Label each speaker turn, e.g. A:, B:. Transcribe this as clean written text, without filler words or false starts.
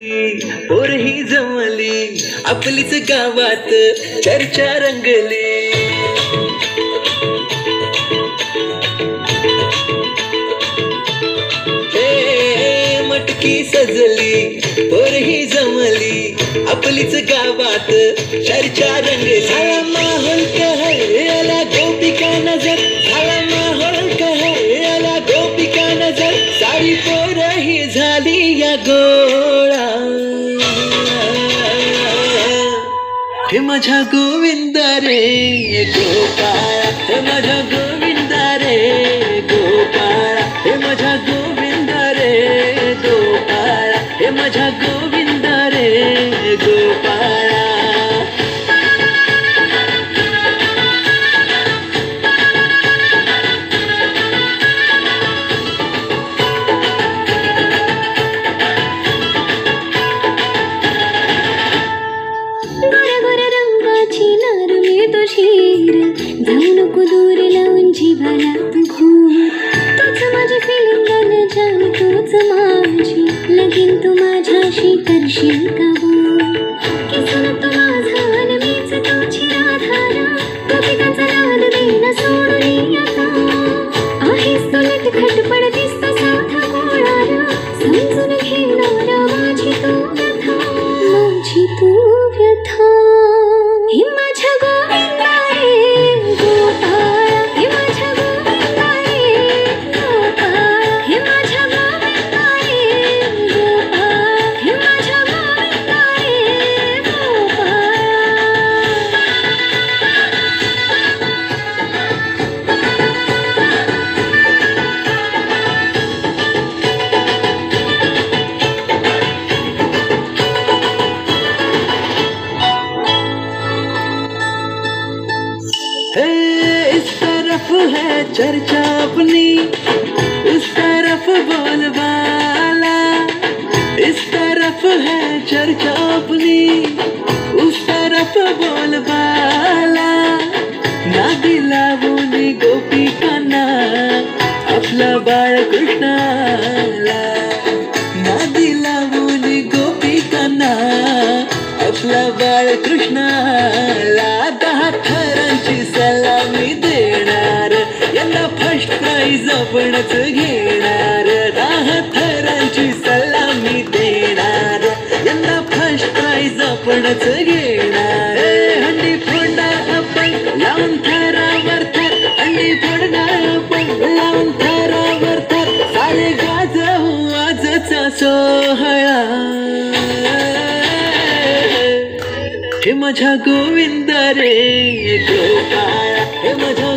A: पोरही जमली आपलीच गावात चर्चा रंगली. हे मटकी सजली पोरही जमली आपलीच गावात चर्चा रंगली. साला माहौल कहला गोपिका नजर, साला माहौल कहला गोपिका नजर, सारी पोरही झाली या गोळा. हे माझ्या गोविंदा रे गोपाळा, हे माझ्या गोविंदा रे गोपाळा, हे माझ्या गोविंदा रे गोपाळा, हे माझ्या गोविंदा रे गोपाळा.
B: जाऊ नको दूर लावून जीवाला तू घोर, तूच माझी फिलिंग न जाण तूच माझी लगीन, तू माझ्याशी करशील का बोल. किसन तू माझा आणि मीच तुझी राधारा, गोपिकांचा नाद देणं सोडून आता आहेस तू लटखट पण दिसतो साधा गोळारा. समजून घेणारा माझी तू व्यथा, माझी तू व्यथा. हे माझ्या गोविंदा रे गोपाळा, हे माझ्या गोविंदा रे गोपाळा, हे माझ्या गोविंदा रे गोपाळा, हे माझ्या गोविंदा रे गोपाळा.
A: इस तरफ है चर्चा अपनी, उस तरफ बोलबाला. इस तरफ है चर्चा अपनी, उस तरफ बोलबाला. नादी लावून गोपिकांना आपला बाळकृष्णाला, नादी लावून गोपिकांना आपला बाळकृष्णाला. 10 थरांची सलामी देणार, यांना फर्स्ट प्राइज आपणच घेणार. 10 थरांची सलामी देणार, यांना फर्स्ट प्राइज आपणच घेणार. हंडी फोडणार आपण लावून थरावर थर, हंडी फोडणार आपण लावून थरावर थर. सारे गाजवू आजचा सोहळा. हे माझ्या गोविंदा रे गोपाळा, हे माझ्या